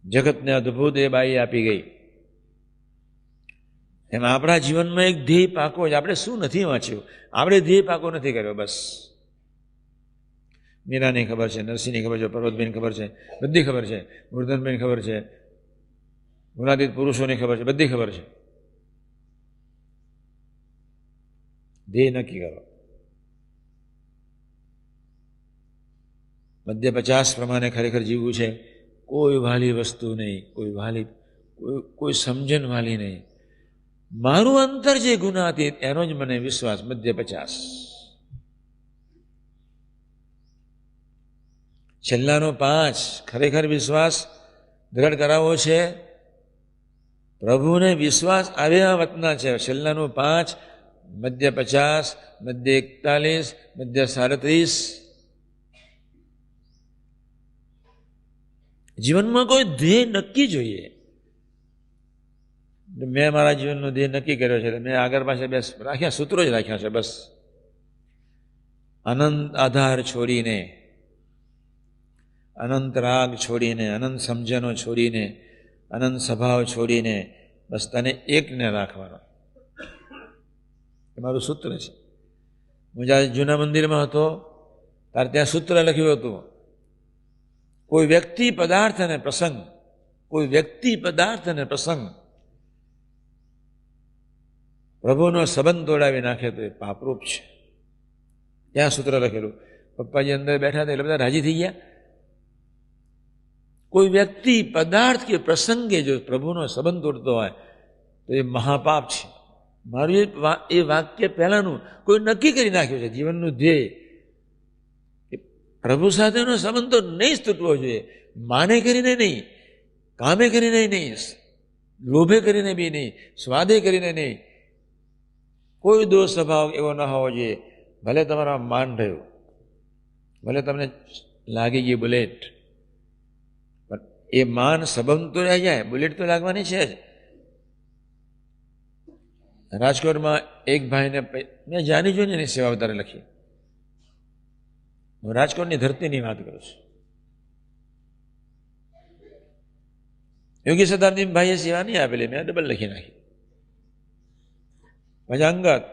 જગતને અદ્ભુત એ બાઈ આપી ગઈ. એમાં આપણા જીવનમાં એક ધ્યેય પાકો છે. આપણે શું નથી વાંચ્યું? આપણે ધ્યેય પાકો નથી કર્યો. બસ મીરાની ખબર છે, નરસિંહની ખબર છે, પર્વતબેન ખબર છે, બધી ખબર છે, મૂર્ધનબેન ખબર છે, ગુણાતીત પુરુષોની ખબર છે, બધી ખબર છે. ધ્યેય નક્કી કરો. મધ્ય 50 પ્રમાણે ખરેખર જીવવું છે. કોઈ વાલી વસ્તુ નહીં, કોઈ સમજણ વાલી નહીં. મારું અંતર જે ગુનાતીત એનો જ મને વિશ્વાસ. મધ્ય 50. છેલ્લાનો 5 ખરેખર વિશ્વાસ દ્રઢ કરાવવો છે. પ્રભુને વિશ્વાસ આવ્યા વતના છે. છેલ્લાનું 5, મધ્ય 50, મધ્ય 41, મધ્ય 37. જીવનમાં કોઈ ધ્યેય નક્કી જોઈએ. મેં મારા જીવનનો ધ્યેય નક્કી કર્યો છે. મેં આગળ પાસે બેસ રાખ્યા, સૂત્રો જ રાખ્યા છે. બસ અનંત આધાર છોડીને, અનંત રાગ છોડીને, અનંત સમજણો છોડીને, અનંત સ્વભાવ છોડીને બસ તને એકને રાખવાનો. એ મારું સૂત્ર છે. હું જ્યારે જૂના મંદિરમાં હતો ત્યારે ત્યાં સૂત્ર લખ્યું હતું, કોઈ વ્યક્તિ પદાર્થ અને પ્રસંગ, કોઈ વ્યક્તિ પદાર્થ અને પ્રસંગ પ્રભુનો સંબંધ તોડાવી નાખે તો એ પાપરૂપ છે. ત્યાં સૂત્ર લખેલું. પપ્પાજી અંદર બેઠા હતા એટલે બધા રાજી થઈ ગયા. કોઈ વ્યક્તિ પદાર્થ કે પ્રસંગે જો પ્રભુનો સંબંધ તોડતો હોય તો એ મહાપાપ છે. મારું એ વાક્ય પહેલાનું કોઈ નક્કી કરી નાખ્યું છે. જીવનનું ધ્યેય પ્રભુ સાથેનો સંબંધ તો નહીં જ તૂટવો જોઈએ. માને કરીને નહીં, કામે કરીને નહીં, લોભે કરીને બી નહીં, સ્વાદે કરીને નહીં. કોઈ દોષ સ્વભાવ એવો ન હોવો જોઈએ. ભલે તમારા માન રહ્યું, ભલે તમને લાગી ગઈ બુલેટ, પણ એ માન સંબંધ તો રહી જાય. બુલેટ તો લાગવાની છે જ. રાજકોટમાં એક ભાઈને મેં જાણી જોઈને એની સેવા વધારે લખી. હું રાજકોટની ધરતીની વાત કરું છું. યોગી સદાનંદ ભાઈએ સેવા નહીં આપેલી, મેં ડબલ લખી નાખી. પછી અંગત,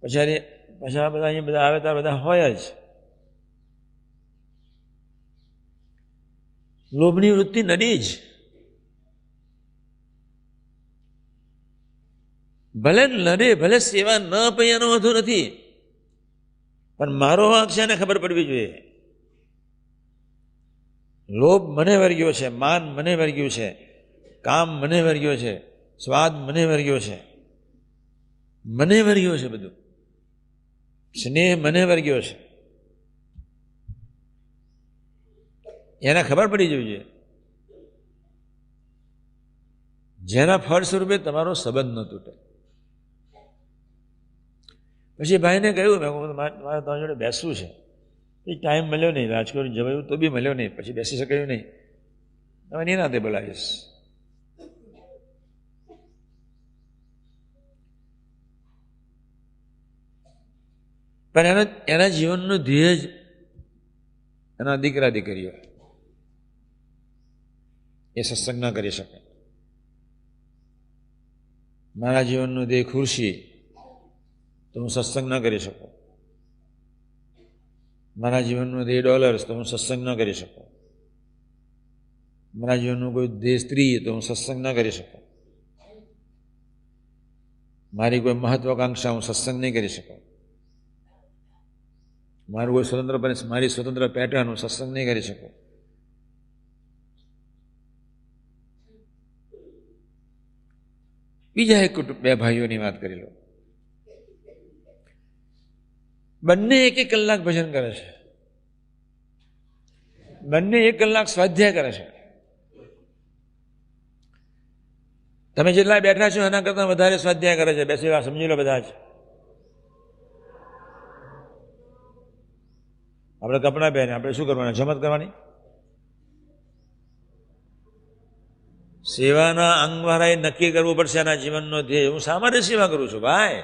પછી બધા અહીંયા બધા આવે ત્યારે બધા હોય જ. લોભની વૃત્તિ નડી જ. ભલે લડે, ભલે સેવા ન આપે એનો વાંધો નથી, પણ મારો વાંક છે એને ખબર પડવી જોઈએ. લોભ મને વર્ગ્યો છે, માન મને વર્ગ્યું છે, કામ મને વર્ગ્યો છે, સ્વાદ મને વર્ગ્યો છે, મને વર્ગ્યો છે, બધું સ્નેહ મને વર્ગ્યો છે. એને ખબર પડી જોઈએ. જેના ફળ સ્વરૂપે તમારો સંબંધ ન તૂટે. પછી ભાઈને કહ્યું, મેં મારે તમારી જોડે બેસવું છે. એ ટાઈમ મળ્યો નહીં, રાજકોટ જવાયું તો બી મળ્યો નહીં, પછી બેસી શકાયું નહીં. હવે એની નાતે બોલાવીશ. પણ એના જીવનનું ધ્યેય જ એના દીકરા દીકરીઓ એ સત્સંગ ના કરી શકે. મારા જીવનનું ધ્યેય ખુરશી, તો હું સત્સંગ ન કરી શકું. મારા જીવનનું ધ્યેય ડોલર્સ, તો હું સત્સંગ ન કરી શકું. મારા જીવનનું કોઈ ધ્યેય સ્ત્રી, તો હું સત્સંગ ન કરી શકું. મારી કોઈ મહત્વાકાંક્ષા, હું સત્સંગ નહીં કરી શકું. મારું કોઈ સ્વતંત્ર, મારી સ્વતંત્ર પેટર્ન, હું સત્સંગ નહીં કરી શકું. બીજા એક કુટુંબ, બે ભાઈઓની વાત કરી લો. બંને 1-1 કલાક ભજન કરે છે, બંને 1 કલાક સ્વાધ્યાય કરે છે. તમે જેટલા બેઠા છો એના કરતા વધારે સ્વાધ્યાય કરે છે. બેસી સમજી લો બધા જ. આપણે કપડાં પહેરીને આપણે શું કરવાના? જમત કરવાની. સેવાના અંગવાળાએ નક્કી કરવું પડશે એના જીવનનો ધ્યેય. હું શા માટે સેવા કરું છું ભાઈ?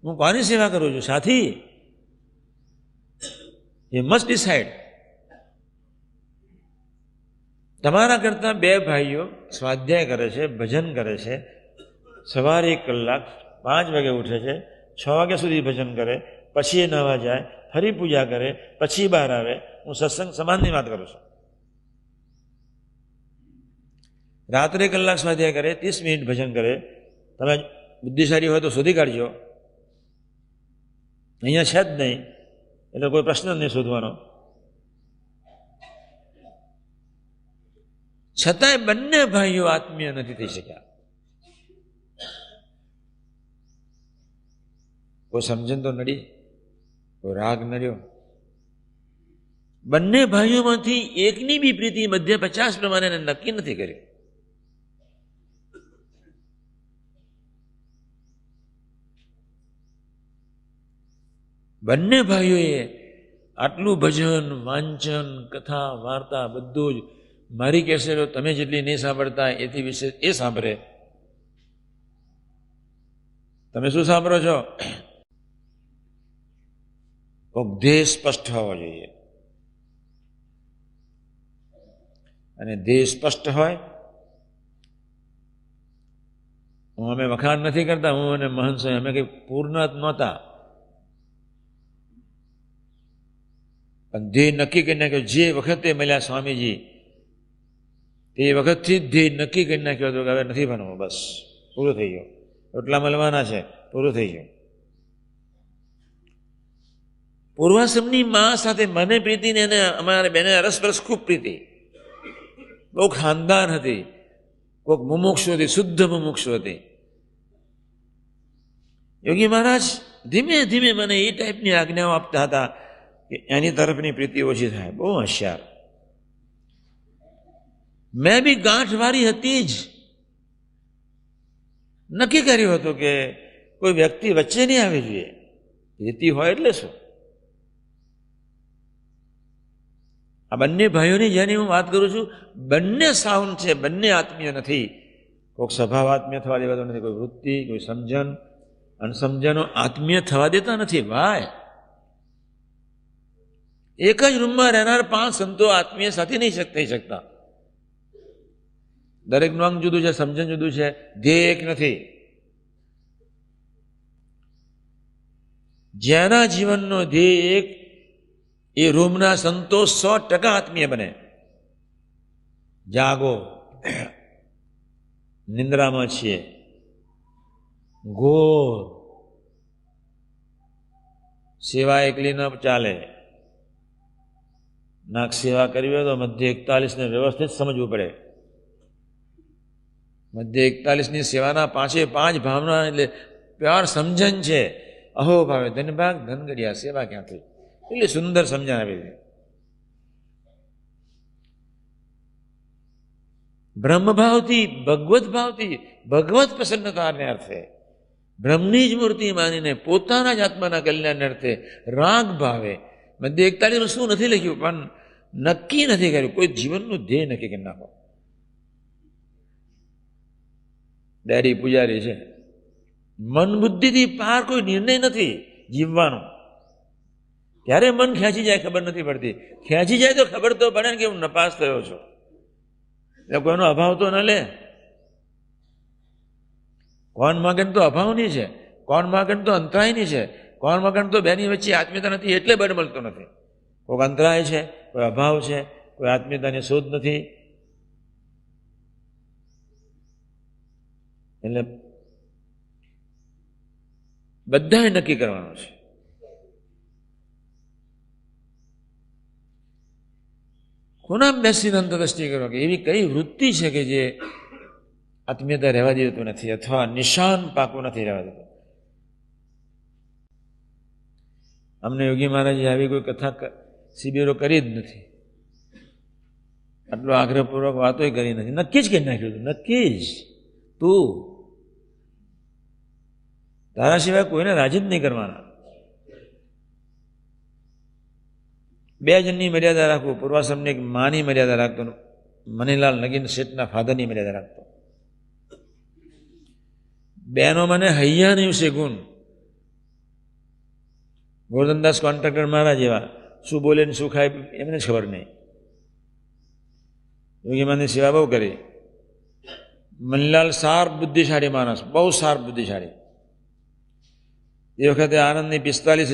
હું કોની સેવા કરું છું સાથી? એ મસ્ટ ડિસાઇડ. તમારા કરતાં 2 ભાઈઓ સ્વાધ્યાય કરે છે, ભજન કરે છે, સવારે 1 કલાક 5 વાગે ઉઠે છે, 6 વાગ્યા સુધી ભજન કરે, પછી એ નહાવા જાય, ફરી પૂજા કરે, પછી બહાર આવે. હું સત્સંગ સમાજની વાત કરું છું. રાત્રે 1 કલાક સ્વાધ્યાય કરે, 30 મિનિટ ભજન કરે. તમે બુદ્ધિશાળી હોય તો શોધી કાઢજો. અહીંયા છે જ નહીં એટલે કોઈ પ્રશ્ન જ નહીં શોધવાનો. છતાંય બંને ભાઈઓ આત્મીય નથી થઈ શક્યા. કોઈ સમજણ તો નડી, કોઈ રાગ નડ્યો. બંને ભાઈઓમાંથી એકની બી પ્રીતિ મધ્ય 50 પ્રમાણે નક્કી નથી કર્યું. બંને ભાઈઓએ આટલું ભજન, વાંચન, કથા, વાર્તા બધું જ મારી કેસેટો તમે જેટલી નહીં સાંભળતા એથી વિશે એ સાંભળે. તમે શું સાંભળો છો? કોઈક ધ્યેય સ્પષ્ટ હોવો જોઈએ. અને ધ્યેય સ્પષ્ટ હોય, હું અમે વખાણ નથી કરતા, હું અને મહંત સ્વામી અમે કંઈ પૂર્ણ નહોતા, પણ ધ્યેય નક્કી કરી નાખ્યો. જે વખતે મળ્યા સ્વામીજી તે વખતથી જ ધ્યેય નક્કી કરી નાખ્યો હતો કે હવે નથી ભણવું, બસ પૂરું થઈ ગયું, એટલા મળવાના છે, પૂરું થઈ ગયું. પૂર્વાશ્રમની મા સાથે મને પ્રીતિ ને એને અમારે બેને અરસપરસ ખૂબ પ્રીતિ. બહુ ખાનદાન હતી, કોઈક મુમુક્ષુ હતી, શુદ્ધ મુમુક્ષુ હતી. યોગી મહારાજ ધીમે ધીમે મને એ ટાઈપની આજ્ઞાઓ આપતા હતા કે એની તરફની પ્રીતિ ઓછી થાય. બહુ હોશિયાર. મેં બી ગાંઠવાળી હતી જ. નક્કી કર્યું હતું કે કોઈ વ્યક્તિ વચ્ચે નહીં આવી જોઈએ. પ્રીતિ હોય એટલે શું? આ બંને ભાઈઓની જેની હું વાત કરું છું, બંને સાઉન્ડ છે, બંને આત્મીય નથી. કોઈક સ્વભાવ આત્મીય થવા દેવાતો નથી, કોઈ વૃત્તિ, કોઈ સમજણ, અનસમજણો આત્મીય થવા દેતા નથી. ભાઈ, એક જ રૂમમાં રહેનાર 5 સંતો આત્મીય સાથે નહીં થઈ શકતા. દરેકનું અંગ જુદું છે, સમજણ જુદું છે, ધ્યેય એક નથી. જેના જીવનનો ધ્યેય એક, એ રૂમના સંતો 100% આત્મીય બને. જાગો, નિંદ્રામાં છીએ, ઘોર સેવા એકલી ન ચાલે. નાક સેવા કરવી હોય તો મધ્ય 41 ને વ્યવસ્થિત સમજવું પડે. મધ્ય 41ની સેવાના 5 ભાવના એટલે પ્યાર સમજણ છે. અહો ભાવે ધનભાગ ધનગડિયા સેવા ક્યાંથી, એટલી સુંદર સમજણ આવી છે. બ્રહ્મભાવથી, ભગવત ભાવથી, ભગવત પ્રસન્નતાને અર્થે, બ્રહ્મની જ મૂર્તિ માનીને પોતાના જ આત્માના કલ્યાણને અર્થે રાગ ભાવે. મધ્ય 41 શું નથી લખ્યું, પણ નક્કી નથી કર્યું. કોઈ જીવનનું ધ્યેય નક્કી કરી નાખો. ડેરી પૂજારી છે, મન બુદ્ધિથી પાર કોઈ નિર્ણય નથી જીવવાનો. ત્યારે મન ખેંચી જાય ખબર નથી પડતી. ખેંચી જાય તો ખબર તો પડે ને કે હું નપાસ થયો છું. એટલે કોઈનો અભાવ તો ન લે. કોણ માગણ તો અભાવની છે, કોણ માગણ તો અંતરાયની છે, કોણ માગણ તો બેની વચ્ચે આત્મીયતા નથી એટલે બળ મળતો નથી. કોઈ અંતરાય છે, કોઈ અભાવ છે, કોઈ આત્મીયતાની શોધ નથી. એટલે બધાએ નક્કી કરવાનું છે. કોના બેસીને અંતરદ્રષ્ટિ કરો કે એવી કઈ વૃત્તિ છે કે જે આત્મીયતા રહેવા દેતું નથી અથવા નિશાન પાકું નથી રહેવા દેતું. અમને યોગી મહારાજે આવી કોઈ કથા શિબિરો કરી જ નથી, આટલો આગ્રહપૂર્વક વાતો કરી નથી. નક્કી જ કરી નાખ્યું હતું, નક્કી જ. તું તારા સિવાય કોઈને રાજી જ નહીં કરવાના. 2 જણની મર્યાદા રાખવું. પૂર્વાશ્રમની એક માની મર્યાદા રાખતો, મનીલાલ નગીન શેઠના ફાધરની મર્યાદા રાખતો. બેનો મને હૈયા નહીં છે ગુણ. ગોરધનદાસ કોન્ટ્રાક્ટર મારા જેવા, શું બોલે ને શું ખાય એમને જ ખબર નહીં. યોગીમાની સેવા બહુ કરી. મનલાલ શાર્પ બુદ્ધિશાળી માણસ, બહુ શાર્પ બુદ્ધિશાળી. એ વખતે આનંદની 45